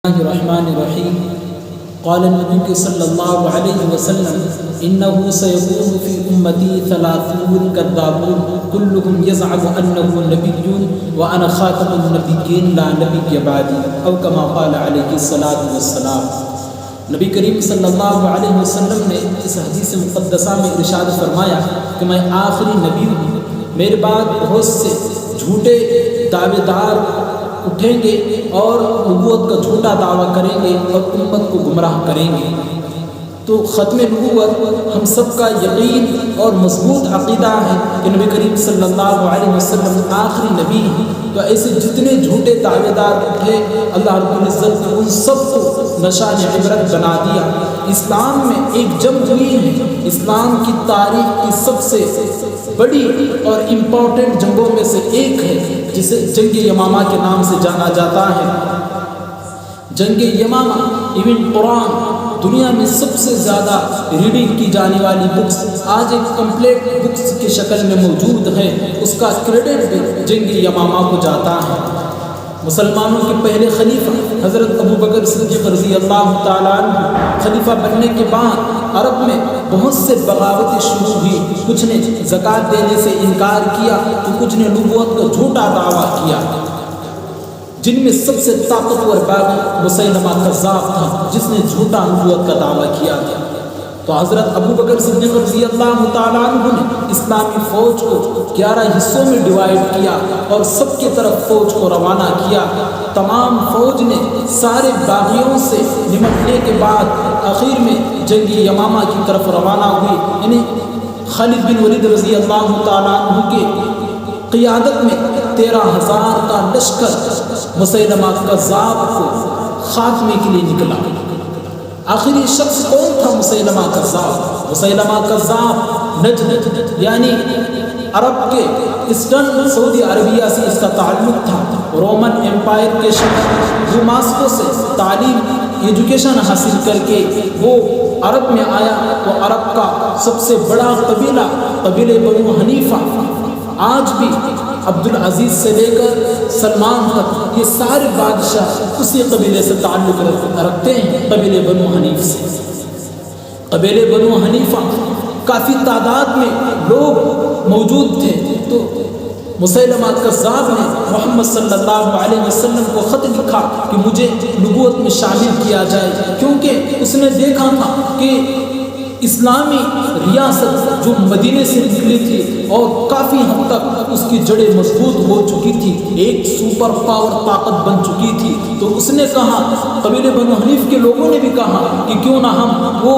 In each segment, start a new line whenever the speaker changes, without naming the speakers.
الرحمن الرحیم قال النبی صلی اللہ علیہ وسلم انه سيكون في امتی 30 كذابون كلهم يزعم انه نبي وانا خاتم النبيين لا نبي بعدي او كما قال علیہ الصلاۃ والسلام۔ نبی کریم صلی اللہ علیہ وسلم نے اس حدیث مقدسہ میں ارشاد فرمایا کہ میں آخری نبی ہوں، میرے بعد بہت سے جھوٹے دعوے دار اٹھیں گے اور نبوت کا جھوٹا دعویٰ کریں گے اور امت کو گمراہ کریں گے۔ تو ختم نبوت ہم سب کا یقین اور مضبوط عقیدہ ہے کہ نبی کریم صلی اللہ علیہ وسلم آخری نبی ہیں۔ تو ایسے جتنے جھوٹے دعوے دار اٹھے اللہ رب العزت نے ان سب کو نشان عبرت بنا دیا۔ اسلام میں ایک جنگ ہوئی ہے، اسلام کی تاریخ کی سب سے بڑی اور امپورٹنٹ جنگوں میں سے ایک ہے جسے جنگ یمامہ کے نام سے جانا جاتا ہے۔ جنگ یمامہ ایون قرآن دنیا میں سب سے زیادہ ریڈنگ کی جانے والی بکس آج ایک کمپلیٹ بکس کی شکل میں موجود ہے، اس کا کریڈٹ بھی جنگ یمامہ کو جاتا ہے۔ مسلمانوں کے پہلے خلیفہ حضرت ابو بکر صدیق رضی اللہ تعالیٰ عنہ خلیفہ بننے کے بعد عرب میں بہت سے بغاوتیں شروع ہوئی، کچھ نے زکوٰۃ دینے سے انکار کیا تو کچھ نے نبوت کا جھوٹا دعویٰ کیا، جن میں سب سے طاقتور باغی مسیلمہ کذاب تھا جس نے جھوٹا نبوت کا دعویٰ کیا تھا۔ تو حضرت ابو بکر صدیق رضی اللہ تعالیٰ عنہ نے اسلامی فوج کو 11 حصوں میں ڈیوائیڈ کیا اور سب کی طرف فوج کو روانہ کیا۔ تمام فوج نے سارے باغیوں سے نمٹنے کے بعد آخر میں جنگ یمامہ کی طرف روانہ ہوئی، یعنی خالد بن ولید رضی اللہ تعالیٰ عنہ کے قیادت میں 13,000 کا لشکر مسیلمہ کذاب کو خاتمے کے لیے نکلا۔ آخری شخص کون تھا؟ مسیلمہ کذاب۔ مسیلمہ کذاب نجد یعنی عرب کے ایسٹرن سعودی عربیہ سے اس کا تعلق تھا۔ رومن ایمپائر کے شہر دماسکو سے تعلیم ایجوکیشن حاصل کر کے وہ عرب میں آیا۔ وہ عرب کا سب سے بڑا قبیلہ قبیلہ بنو حنیفہ، آج بھی عبدالعزیز سے لے کر سلمان تک یہ سارے بادشاہ اسی قبیلے سے تعلق رکھتے ہیں، قبیلے بنو حنیف سے۔ قبیلے بنو حنیفہ کافی تعداد میں لوگ موجود تھے، تو مسیلمہ کذاب نے محمد صلی اللہ علیہ وسلم کو خط لکھا کہ مجھے نبوت میں شامل کیا جائے، کیونکہ اس نے دیکھا تھا کہ اسلامی ریاست جو مدینے سے نکلی تھی اور کافی حد تک اس کی جڑیں مضبوط ہو چکی تھی، ایک سپر پاور طاقت بن چکی تھی، تو اس نے کہا، قبیلے بنو حنیف کے لوگوں نے بھی کہا کہ کیوں نہ ہم وہ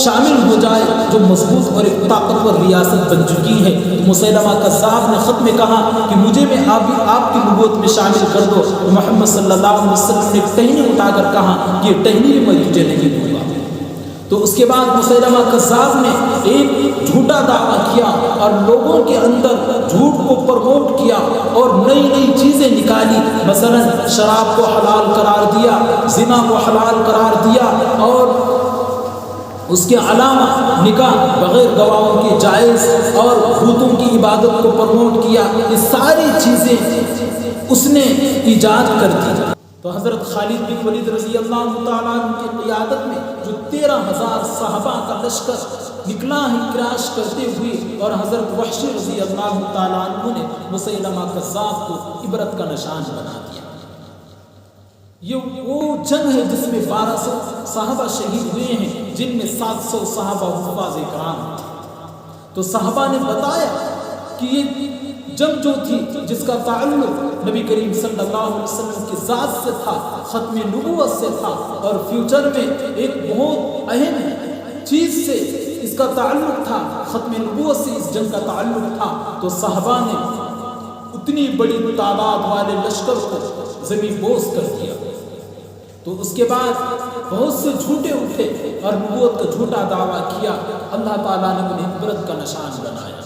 شامل ہو جائے جو مضبوط اور ایک طاقتور ریاست بن چکی ہے۔ مسیلمہ کذاب نے خط میں کہا کہ مجھے میں آپ کی نبوت میں شامل کر دو۔ محمد صلی اللہ علیہ وسلم نے ٹہنی اٹھا کر کہا کہ یہ ٹہنی بھی میں تجھے نہیں دوں گا۔ تو اس کے بعد مسیلمہ کذاب نے ایک جھوٹا دعویٰ کیا اور لوگوں کے اندر جھوٹ کو پروموٹ کیا اور نئی نئی چیزیں نکالی، مثلا شراب کو حلال قرار دیا، زنا کو حلال قرار دیا، اور اس کے علاوہ نکاح بغیر گواہوں کے جائز اور بتوں کی عبادت کو پروموٹ کیا۔ یہ ساری چیزیں اس نے ایجاد کر دی۔ تو حضرت خالد بن ولید رضی اللہ تعالیٰ عنہ کی قیادت میں جو 13,000 صحابہ کا لشکر نکلا ہے کراش کرتے ہوئے، اور حضرت وحشی رضی اللہ تعالیٰ عنہ نے مسیلمہ کذاب کو عبرت کا نشان بنا دیا۔ یہ وہ جنگ ہے جس میں 1200 صحابہ شہید ہوئے ہیں، جن میں 700 صحابہ حفاظ کرام تھے۔ تو صحابہ نے بتایا کہ یہ جنگ جو تھی جس کا تعلق نبی کریم صلی اللہ علیہ وسلم کی ذات سے تھا، ختم نبوت سے تھا، اور فیوچر میں ایک بہت اہم چیز سے اس کا تعلق تھا، ختم نبوت سے اس جنگ کا تعلق تھا۔ تو صحابہ نے اتنی بڑی تعداد والے لشکر کو زمین بوس کر دیا۔ تو اس کے بعد بہت سے جھوٹے اٹھے اور نبوت کا جھوٹا دعویٰ کیا، اللہ تعالیٰ نے انہیں عبرت کا نشان بنایا۔